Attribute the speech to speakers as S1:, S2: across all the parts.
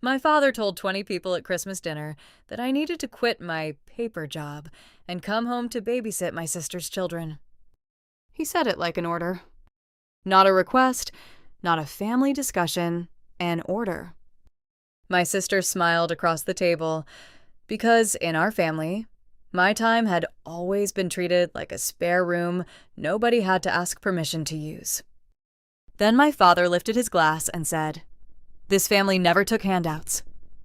S1: My father told 20 people at Christmas dinner that I needed to quit my paper job and come home to babysit my sister's children. He said it like an order. Not a request, not a family discussion, an order. My sister smiled across the table because, in our family, my time had always been treated like a spare room nobody had to ask permission to use. Then my father lifted his glass and said, "This family never took handouts.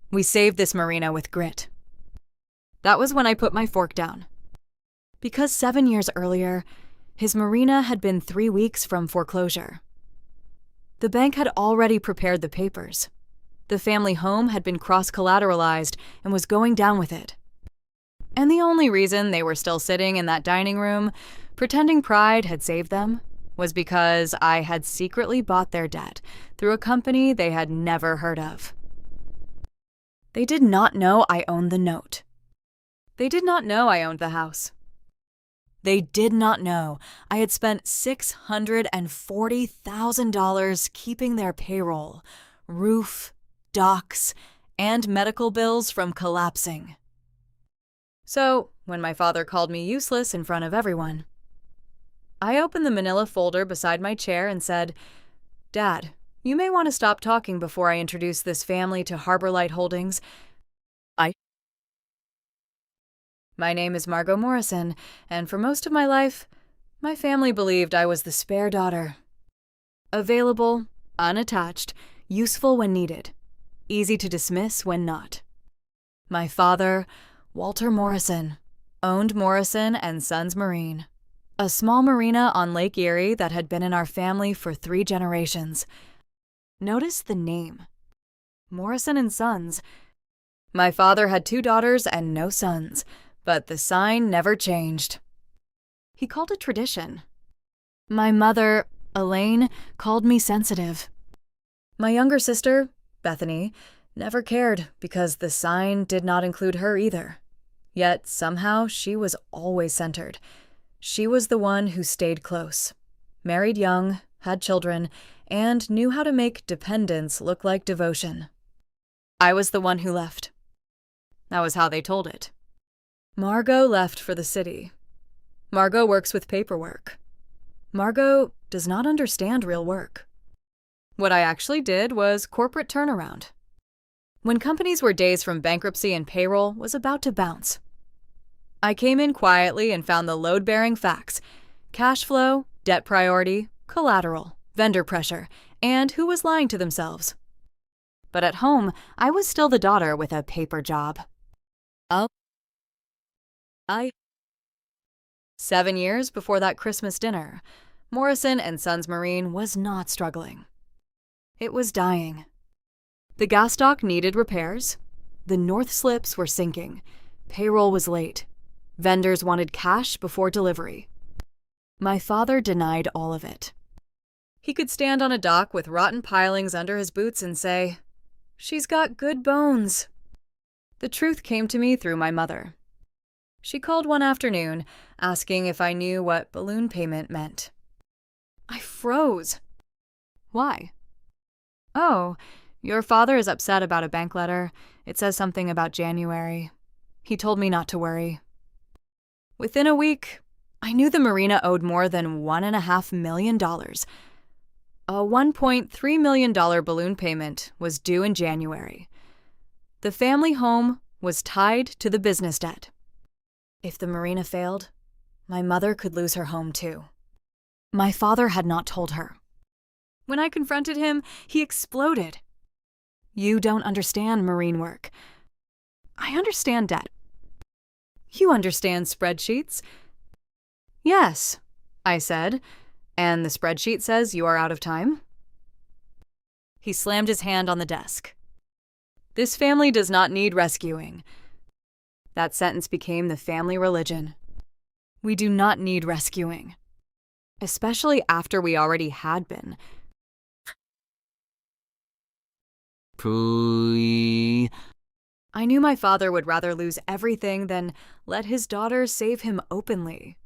S1: We saved this Marina with grit." That was when I put my fork down. Because 7 years earlier, his Marina had been 3 weeks from foreclosure. The bank had already prepared the papers. The family home had been cross-collateralized and was going down with it. And the only reason they were still sitting in that dining room, pretending pride had saved them, was because I had secretly bought their debt through a company they had never heard of. They did not know I owned the note. They did not know I owned the house. They did not know I had spent $640,000 keeping their payroll, roof, docks, and medical bills from collapsing. So, when my father called me useless in front of everyone, I opened the manila folder beside my chair and said, "Dad, you may want to stop talking before I introduce this family to Harborlight Holdings. My name is Margot Morrison, and for most of my life, my family believed I was the spare daughter. Available, unattached, useful when needed, easy to dismiss when not. My father, Walter Morrison, owned Morrison Sons Marine, a small marina on Lake Erie that had been in our family for 3 generations. Notice the name. Morrison Sons. My father had 2 daughters and no sons, but the sign never changed. He called it tradition. My mother, Elaine, called me sensitive. My younger sister, Bethany, never cared because the sign did not include her either. Yet somehow she was always centered. She was the one who stayed close, married young, had children, and knew how to make dependence look like devotion. I was the one who left. That was how they told it. Margot left for the city. Margot works with paperwork. Margot does not understand real work. What I actually did was corporate turnaround. When companies were days from bankruptcy and payroll was about to bounce, I came in quietly and found the load-bearing facts: cash flow, debt priority, collateral, vendor pressure, and who was lying to themselves. But at home, I was still the daughter with a paper job. 7 years before that Christmas dinner, Morrison Sons Marine was not struggling. It was dying. The gas dock needed repairs. The north slips were sinking. Payroll was late. Vendors wanted cash before delivery. My father denied all of it. He could stand on a dock with rotten pilings under his boots and say, "She's got good bones." The truth came to me through my mother. She called one afternoon, asking if I knew what balloon payment meant. I froze. Why? "Oh, your father is upset about a bank letter. It says something about January. He told me not to worry." Within a week, I knew the marina owed more than $1.5 million. A $1.3 million balloon payment was due in January. The family home was tied to the business debt. If the marina failed, my mother could lose her home too. My father had not told her. When I confronted him, he exploded. "You don't understand marine work. I understand debt. You understand spreadsheets." "Yes," I said, "and the spreadsheet says you are out of time." He slammed his hand on the desk. "This family does not need rescuing." That sentence became the family religion. We do not need rescuing, especially after we already had been. I knew my father would rather lose everything than let his daughter save him openly.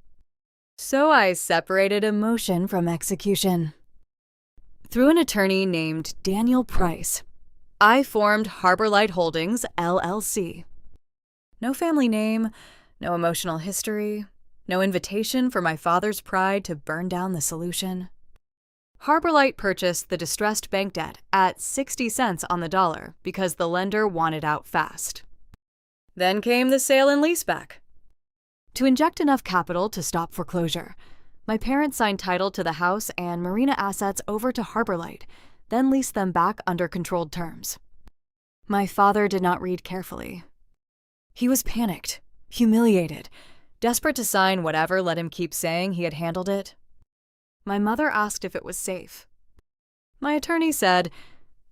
S1: So I separated emotion from execution. Through an attorney named Daniel Price, I formed Harborlight Holdings, LLC. No family name, no emotional history, no invitation for my father's pride to burn down the solution. Harborlight purchased the distressed bank debt at 60 cents on the dollar because the lender wanted out fast. Then came the sale and leaseback. To inject enough capital to stop foreclosure, my parents signed title to the house and Marina assets over to Harborlight, then leased them back under controlled terms. My father did not read carefully. He was panicked, humiliated, desperate to sign whatever let him keep saying he had handled it. My mother asked if it was safe. My attorney said,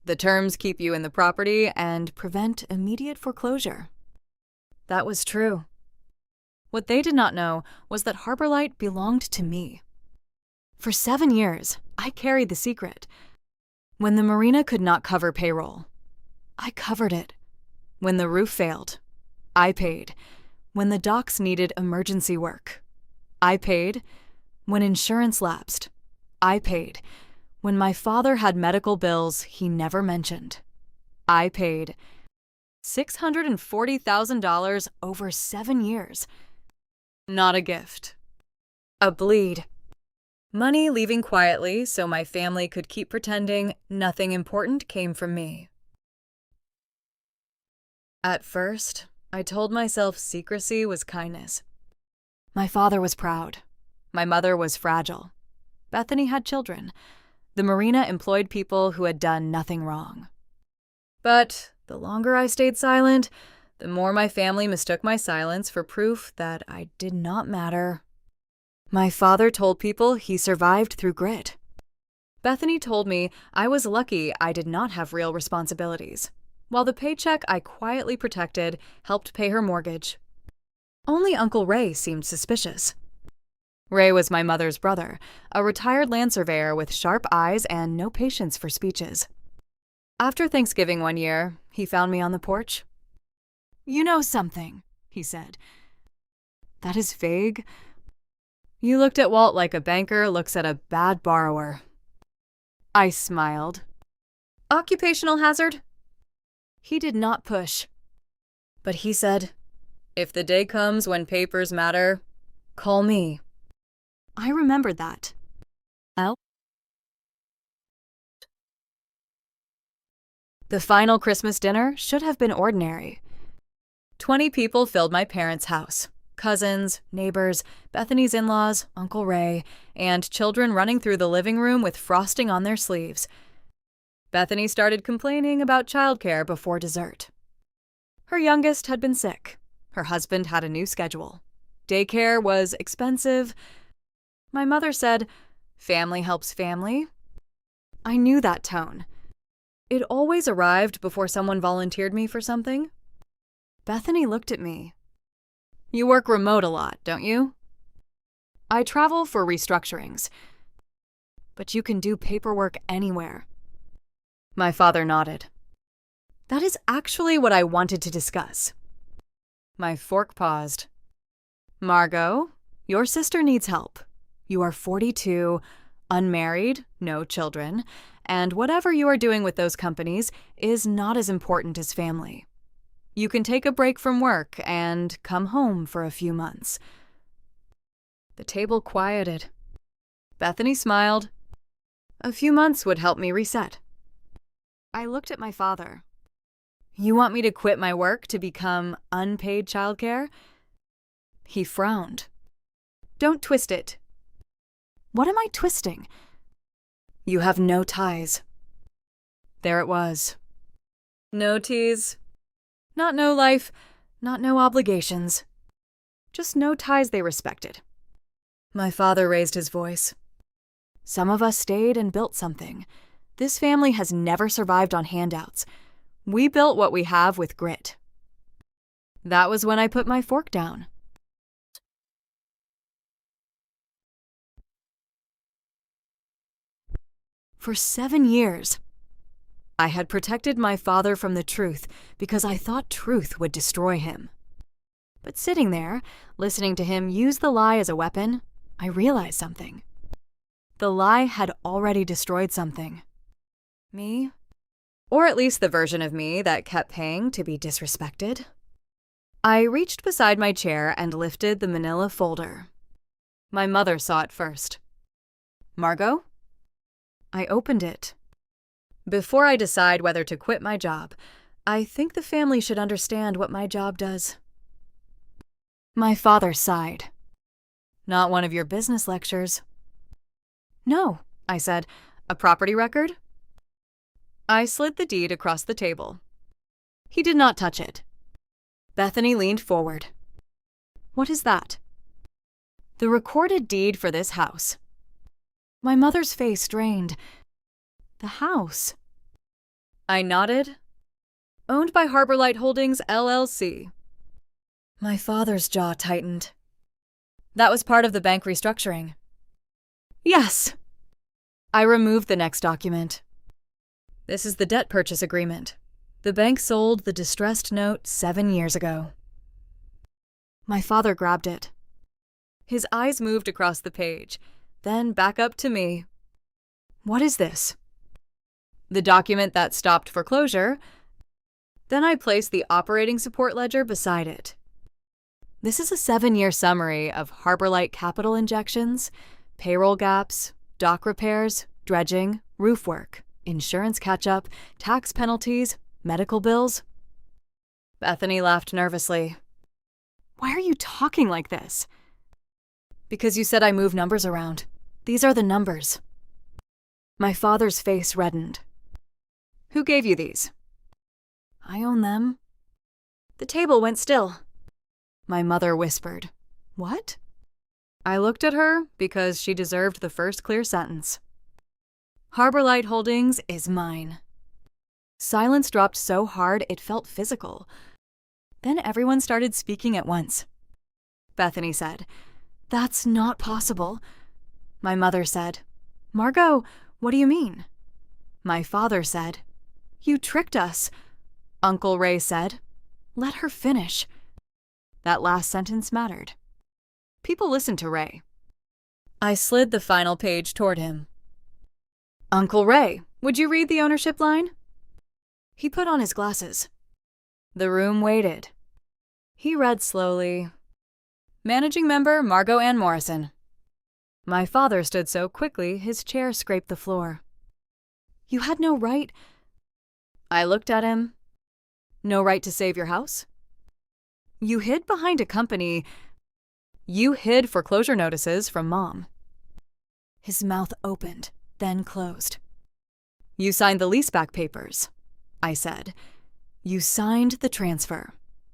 S1: "The terms keep you in the property and prevent immediate foreclosure." That was true. What they did not know was that Harborlight belonged to me. For 7 years, I carried the secret. When the Marina could not cover payroll, I covered it. When the roof failed, I paid. When the docks needed emergency work, I paid. When insurance lapsed, I paid. When my father had medical bills he never mentioned, I paid. $640,000 over 7 years. Not a gift. A bleed. Money leaving quietly so my family could keep pretending nothing important came from me. At first, I told myself secrecy was kindness. My father was proud. My mother was fragile. Bethany had children. The Marina employed people who had done nothing wrong. But the longer I stayed silent, the more my family mistook my silence for proof that I did not matter. My father told people he survived through grit. Bethany told me I was lucky I did not have real responsibilities, while the paycheck I quietly protected helped pay her mortgage. Only Uncle Ray seemed suspicious. Ray was my mother's brother, a retired land surveyor with sharp eyes and no patience for speeches. After Thanksgiving one year, he found me on the porch. "You know something," he said. "That is vague." You looked at Walt like a banker looks at a bad borrower. I smiled. "Occupational hazard?" He did not push. But he said, "If the day comes when papers matter, call me." I remembered that. The final Christmas dinner should have been ordinary. 20 people filled my parents' house. Cousins, neighbors, Bethany's in-laws, Uncle Ray, and children running through the living room with frosting on their sleeves. Bethany started complaining about childcare before dessert. Her youngest had been sick. Her husband had a new schedule. Daycare was expensive. My mother said, "Family helps family." I knew that tone. It always arrived before someone volunteered me for something. Bethany looked at me. "You work remote a lot, don't you?" "I travel for restructurings." "But you can do paperwork anywhere." My father nodded. "That is actually what I wanted to discuss." My fork paused. "Margot, your sister needs help. You are 42, unmarried, no children, and whatever you are doing with those companies is not as important as family. You can take a break from work and come home for a few months." The table quieted. Bethany smiled. "A few months would help me reset." I looked at my father. "You want me to quit my work to become unpaid childcare?" He frowned. "Don't twist it." "What am I twisting?" "You have no ties." There it was. No teas. Not no life, not no obligations. Just no ties they respected. My father raised his voice. "Some of us stayed and built something. This family has never survived on handouts. We built what we have with grit." That was when I put my fork down. For 7 years, I had protected my father from the truth because I thought truth would destroy him. But sitting there, listening to him use the lie as a weapon, I realized something. The lie had already destroyed something. Me? Or at least the version of me that kept paying to be disrespected. I reached beside my chair and lifted the manila folder. My mother saw it first. "Margot?" I opened it. Before I decide whether to quit my job, I think the family should understand what my job does. My father sighed. "Not one of your business lectures." "No," I said. "A property record?" I slid the deed across the table. He did not touch it. Bethany leaned forward. "What is that?" "The recorded deed for this house." My mother's face drained. "The house?" I nodded. "Owned by Harborlight Holdings, LLC. My father's jaw tightened. "That was part of the bank restructuring." "Yes." I removed the next document. "This is the debt purchase agreement. The bank sold the distressed note 7 years ago." My father grabbed it. His eyes moved across the page, then back up to me. "What is this?" "The document that stopped foreclosure." Then I placed the operating support ledger beside it. "This is a 7-year summary of Harborlight capital injections, payroll gaps, dock repairs, dredging, roof work, insurance catch-up, tax penalties, medical bills." Bethany laughed nervously. "Why are you talking like this?" "Because you said I move numbers around. These are the numbers." My father's face reddened. "Who gave you these?" "I own them." The table went still. My mother whispered, "What?" I looked at her because she deserved the first clear sentence. "Harborlight Holdings is mine." Silence dropped so hard it felt physical. Then everyone started speaking at once. Bethany said, "That's not possible." My mother said, "Margot, what do you mean?" My father said, "You tricked us." Uncle Ray said, "Let her finish." That last sentence mattered. People listened to Ray. I slid the final page toward him. "Uncle Ray, would you read the ownership line?" He put on his glasses. The room waited. He read slowly. "Managing member Margot Ann Morrison." My father stood so quickly his chair scraped the floor. "You had no right—" I looked at him. "No right to save your house?" "You hid behind a company. You hid foreclosure notices from Mom." His mouth opened, then closed. "You signed the leaseback papers," I said. "You signed the transfer.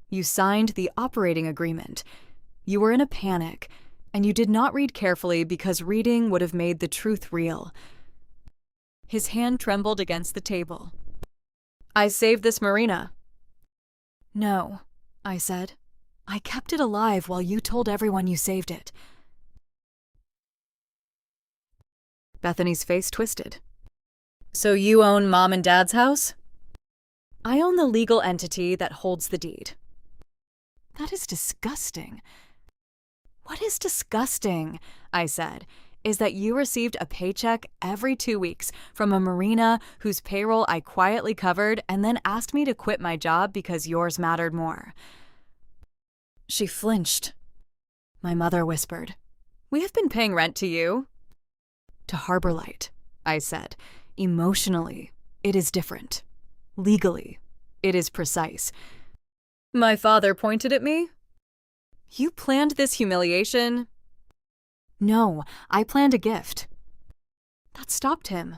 S1: You signed the operating agreement. You were in a panic, and you did not read carefully because reading would have made the truth real." His hand trembled against the table. "I saved this Marina." "No," I said. "I kept it alive while you told everyone you saved it." Bethany's face twisted. "So you own Mom and Dad's house?" "I own the legal entity that holds the deed." "That is disgusting." "What is disgusting," I said, "is that you received a paycheck every 2 weeks from a Marina whose payroll I quietly covered and then asked me to quit my job because yours mattered more." She flinched. My mother whispered, "We have been paying rent to you." "To Harborlight," I said. "Emotionally, it is different. Legally, it is precise." My father pointed at me. "You planned this humiliation?" "No, I planned a gift." That stopped him.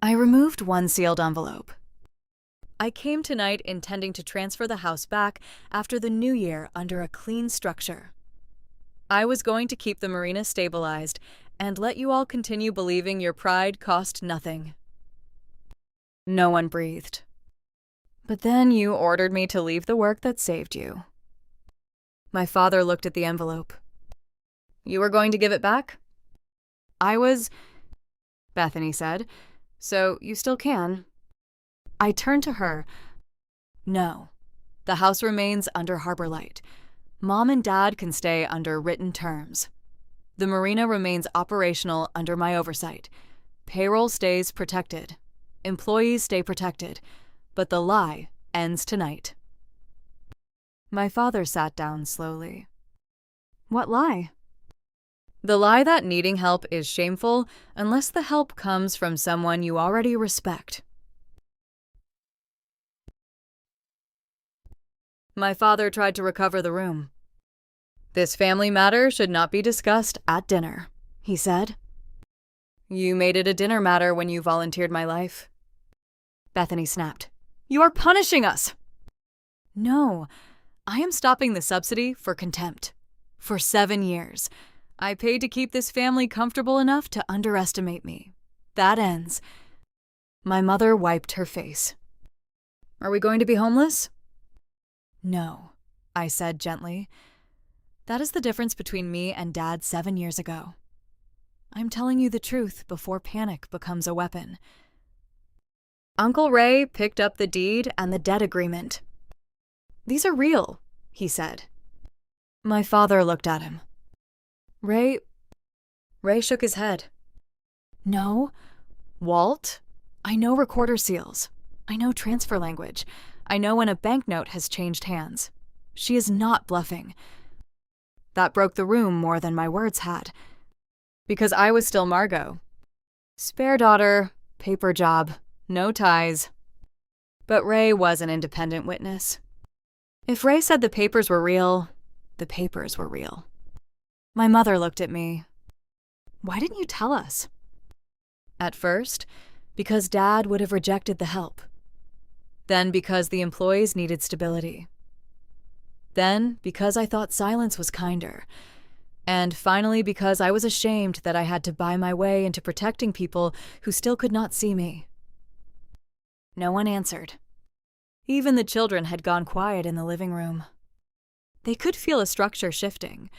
S1: I removed one sealed envelope. "I came tonight intending to transfer the house back after the new year under a clean structure. I was going to keep the Marina stabilized and let you all continue believing your pride cost nothing." No one breathed. "But then you ordered me to leave the work that saved you." My father looked at the envelope. "You were going to give it back?" "I was," Bethany said. "So you still can." I turned to her. "No. The house remains under Harborlight. Mom and Dad can stay under written terms. The Marina remains operational under my oversight. Payroll stays protected. employees stay protected, but the lie ends tonight. My father sat down slowly. What lie? The lie that needing help is shameful unless the help comes from someone you already respect. My father tried to recover the room. This family matter should not be discussed at dinner, he said. You made it a dinner matter when you volunteered my life. Bethany snapped. You are punishing us! No, I am stopping the subsidy for contempt. For 7 years. I paid to keep this family comfortable enough to underestimate me. That ends. My mother wiped her face. Are we going to be homeless? No, I said gently. That is the difference between me and Dad 7 years ago. I'm telling you the truth before panic becomes a weapon. Uncle Ray picked up the deed and the debt agreement. These are real, he said. My father looked at him. Ray shook his head. No, Walt, I know recorder seals. I know transfer language. I know when a banknote has changed hands. She is not bluffing. That broke the room more than my words had. Because I was still Margot. Spare daughter, paper job, no ties. But Ray was an independent witness. If Ray said the papers were real, the papers were real. My mother looked at me. Why didn't you tell us? At first, because Dad would have rejected the help. Then because the employees needed stability. Then because I thought silence was kinder. And finally because I was ashamed that I had to buy my way into protecting people who still could not see me. No one answered. Even the children had gone quiet in the living room. They could feel a structure shifting.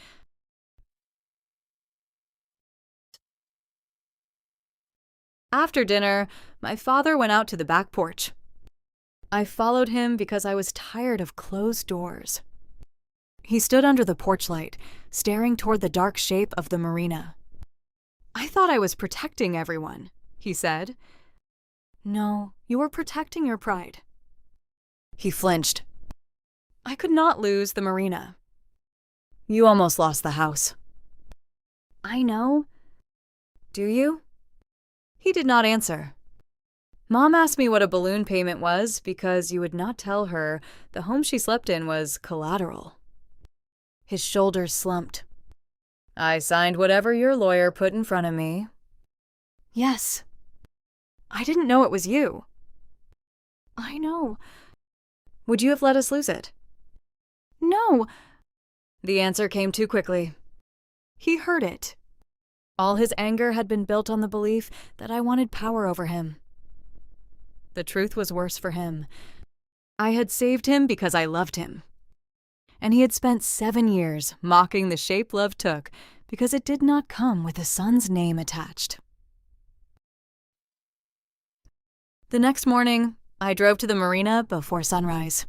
S1: After dinner, my father went out to the back porch. I followed him because I was tired of closed doors. He stood under the porch light, staring toward the dark shape of the Marina. I thought I was protecting everyone, he said. No, you were protecting your pride. He flinched. I could not lose the Marina. You almost lost the house. I know. Do you? He did not answer. Mom asked me what a balloon payment was because you would not tell her the home she slept in was collateral. His shoulders slumped. I signed whatever your lawyer put in front of me. Yes. I didn't know it was you. I know. Would you have let us lose it? No. The answer came too quickly. He heard it. All his anger had been built on the belief that I wanted power over him. The truth was worse for him. I had saved him because I loved him. And he had spent 7 years mocking the shape love took because it did not come with a son's name attached. The next morning, I drove to the marina before sunrise.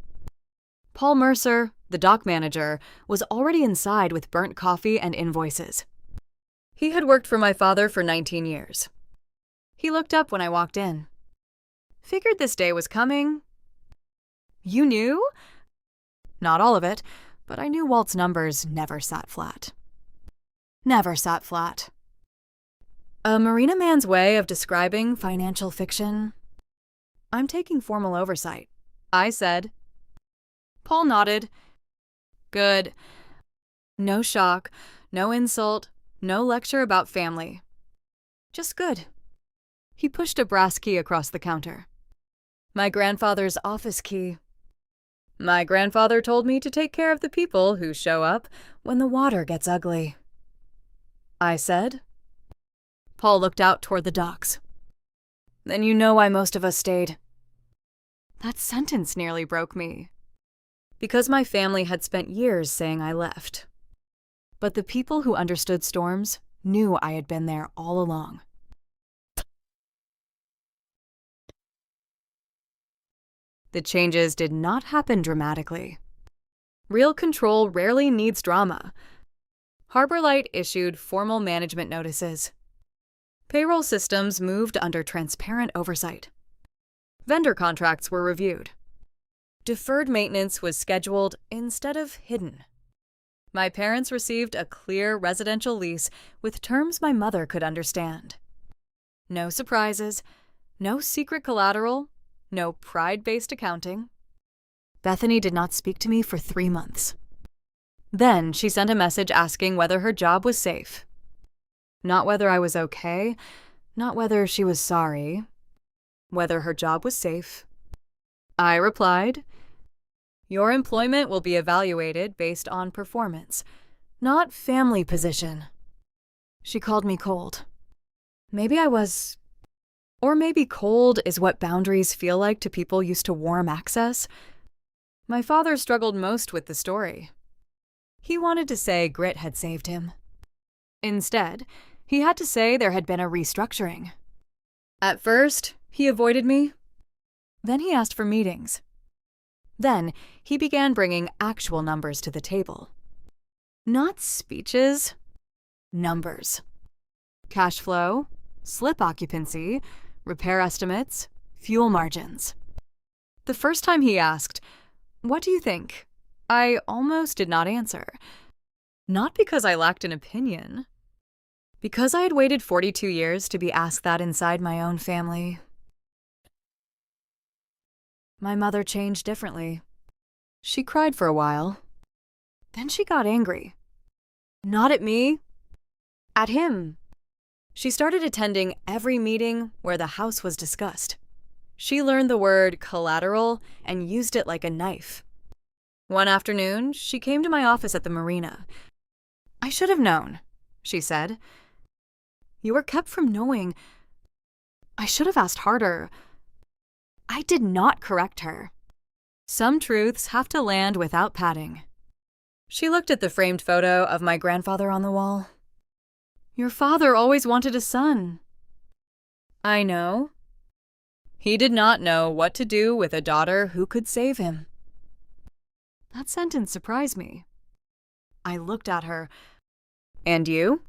S1: Paul Mercer, the dock manager, was already inside with burnt coffee and invoices. He had worked for my father for 19 years. He looked up when I walked in. Figured this day was coming. You knew? Not all of it, but I knew Walt's numbers never sat flat. Never sat flat. A marina man's way of describing financial fiction. I'm taking formal oversight, I said. Paul nodded. Good. No shock, no insult, no lecture about family. Just good. He pushed a brass key across the counter. My grandfather's office key. My grandfather told me to take care of the people who show up when the water gets ugly. I said. Paul looked out toward the docks. Then you know why most of us stayed. That sentence nearly broke me. Because my family had spent years saying I left. But the people who understood storms knew I had been there all along. The changes did not happen dramatically. Real control rarely needs drama. Harborlight issued formal management notices. Payroll systems moved under transparent oversight. Vendor contracts were reviewed. Deferred maintenance was scheduled instead of hidden. My parents received a clear residential lease with terms my mother could understand. No surprises, no secret collateral, no pride-based accounting. Bethany did not speak to me for 3 months. Then she sent a message asking whether her job was safe. Not whether I was okay, not whether she was sorry, whether her job was safe. I replied, "Your employment will be evaluated based on performance, not family position." She called me cold. Maybe I was. Or maybe cold is what boundaries feel like to people used to warm access. My father struggled most with the story. He wanted to say grit had saved him. Instead, he had to say there had been a restructuring. At first, he avoided me. Then he asked for meetings. Then he began bringing actual numbers to the table. Not speeches, numbers. Cash flow, slip occupancy, repair estimates, fuel margins. The first time he asked, "What do you think?" I almost did not answer. Not because I lacked an opinion. Because I had waited 42 years to be asked that inside my own family. My mother changed differently. She cried for a while. Then she got angry. Not at me. At him. She started attending every meeting where the house was discussed. She learned the word collateral and used it like a knife. One afternoon, she came to my office at the Marina. "I should have known," she said. "You were kept from knowing. I should have asked harder." I did not correct her. Some truths have to land without padding. She looked at the framed photo of my grandfather on the wall. "Your father always wanted a son." I know. He did not know what to do with a daughter who could save him. That sentence surprised me. I looked at her. "And you?"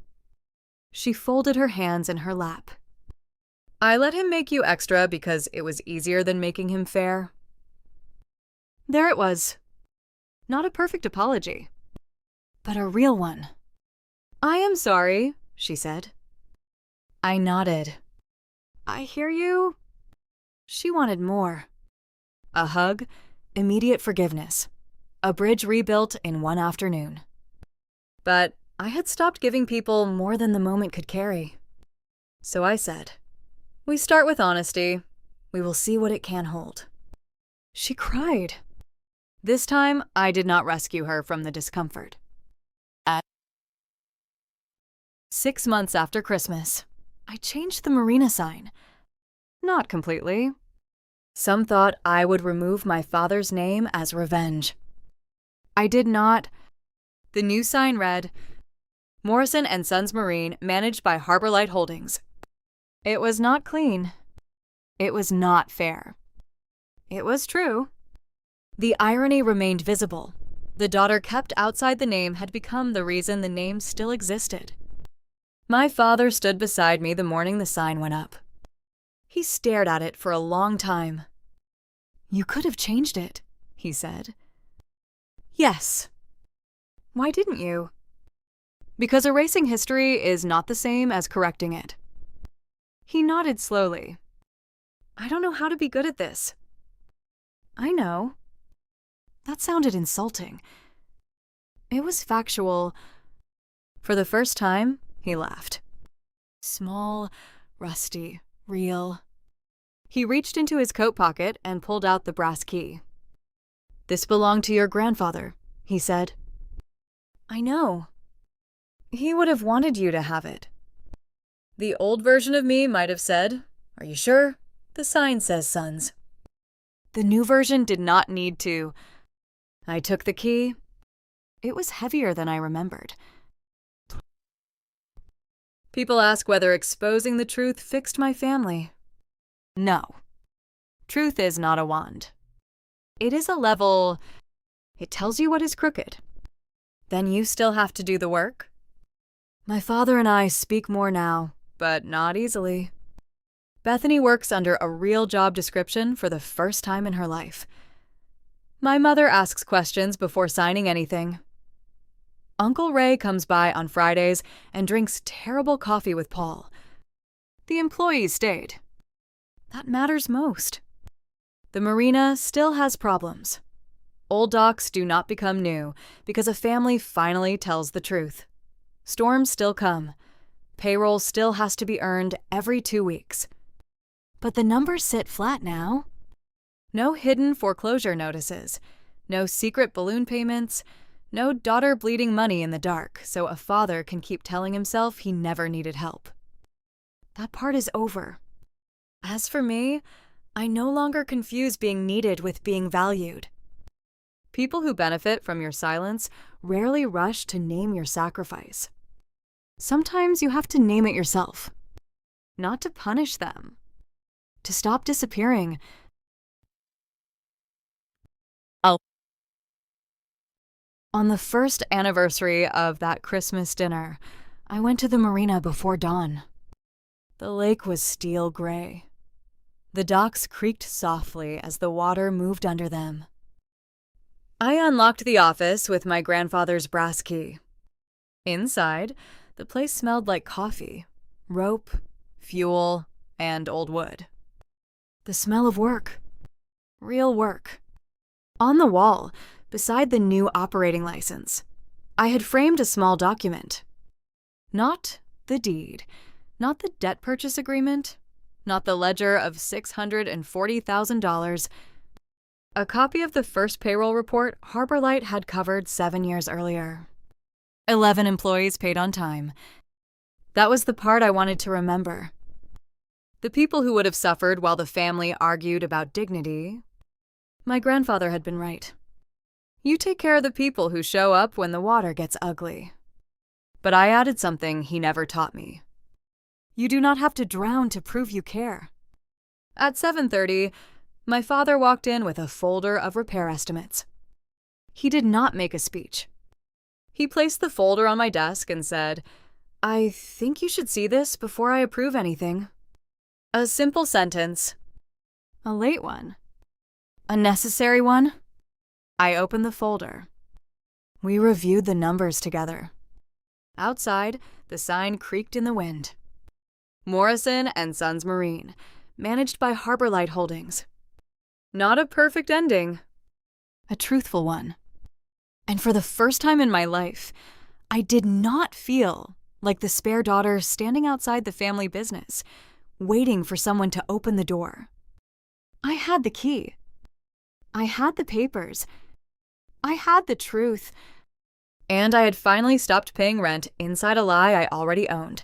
S1: She folded her hands in her lap. "I let him make you extra because it was easier than making him fair." There it was. Not a perfect apology, but a real one. "I am sorry," she said. I nodded. "I hear you." She wanted more. A hug, immediate forgiveness. A bridge rebuilt in one afternoon. But I had stopped giving people more than the moment could carry. So I said, "We start with honesty. We will see what it can hold." She cried. This time, I did not rescue her from the discomfort. 6 months after Christmas, I changed the Marina sign. Not completely. Some thought I would remove my father's name as revenge. I did not. The new sign read, "Morrison Sons Marine, managed by Harborlight Holdings." It was not clean. It was not fair. It was true. The irony remained visible. The daughter kept outside the name had become the reason the name still existed. My father stood beside me the morning the sign went up. He stared at it for a long time. "You could have changed it," he said. "Yes." "Why didn't you?" "Because erasing history is not the same as correcting it." He nodded slowly. "I don't know how to be good at this." "I know." That sounded insulting. It was factual. For the first time, he laughed. Small, rusty, real. He reached into his coat pocket and pulled out the brass key. "This belonged to your grandfather," he said. "I know. He would have wanted you to have it." The old version of me might have said, "Are you sure? The sign says Sons." The new version did not need to. I took the key. It was heavier than I remembered. People ask whether exposing the truth fixed my family. No. Truth is not a wand. It is a level. It tells you what is crooked. Then you still have to do the work. My father and I speak more now, but not easily. Bethany works under a real job description for the first time in her life. My mother asks questions before signing anything. Uncle Ray comes by on Fridays and drinks terrible coffee with Paul. The employees stayed. That matters most. The Marina still has problems. Old docks do not become new because a family finally tells the truth. Storms still come. Payroll still has to be earned every 2 weeks. But the numbers sit flat now. No hidden foreclosure notices, no secret balloon payments, no daughter bleeding money in the dark so a father can keep telling himself he never needed help. That part is over. As for me, I no longer confuse being needed with being valued. People who benefit from your silence rarely rush to name your sacrifice. Sometimes you have to name it yourself. Not to punish them. To stop disappearing. On the first anniversary of that Christmas dinner, I went to the marina before dawn. The lake was steel gray. The docks creaked softly as the water moved under them. I unlocked the office with my grandfather's brass key. Inside, the place smelled like coffee, rope, fuel, and old wood. The smell of work. Real work. On the wall, beside the new operating license, I had framed a small document. Not the deed, not the debt purchase agreement, not the ledger of $640,000. A copy of the first payroll report Harborlight had covered 7 years earlier. 11 employees paid on time. That was the part I wanted to remember. The people who would have suffered while the family argued about dignity. My grandfather had been right. You take care of the people who show up when the water gets ugly. But I added something he never taught me. You do not have to drown to prove you care. At 7:30, my father walked in with a folder of repair estimates. He did not make a speech. He placed the folder on my desk and said, "I think you should see this before I approve anything." A simple sentence. A late one. A necessary one. I opened the folder. We reviewed the numbers together. Outside, the sign creaked in the wind. Morrison Sons Marine, managed by Harborlight Holdings. Not a perfect ending. A truthful one. And for the first time in my life, I did not feel like the spare daughter standing outside the family business, waiting for someone to open the door. I had the key. I had the papers. I had the truth. And I had finally stopped paying rent inside a lie I already owned,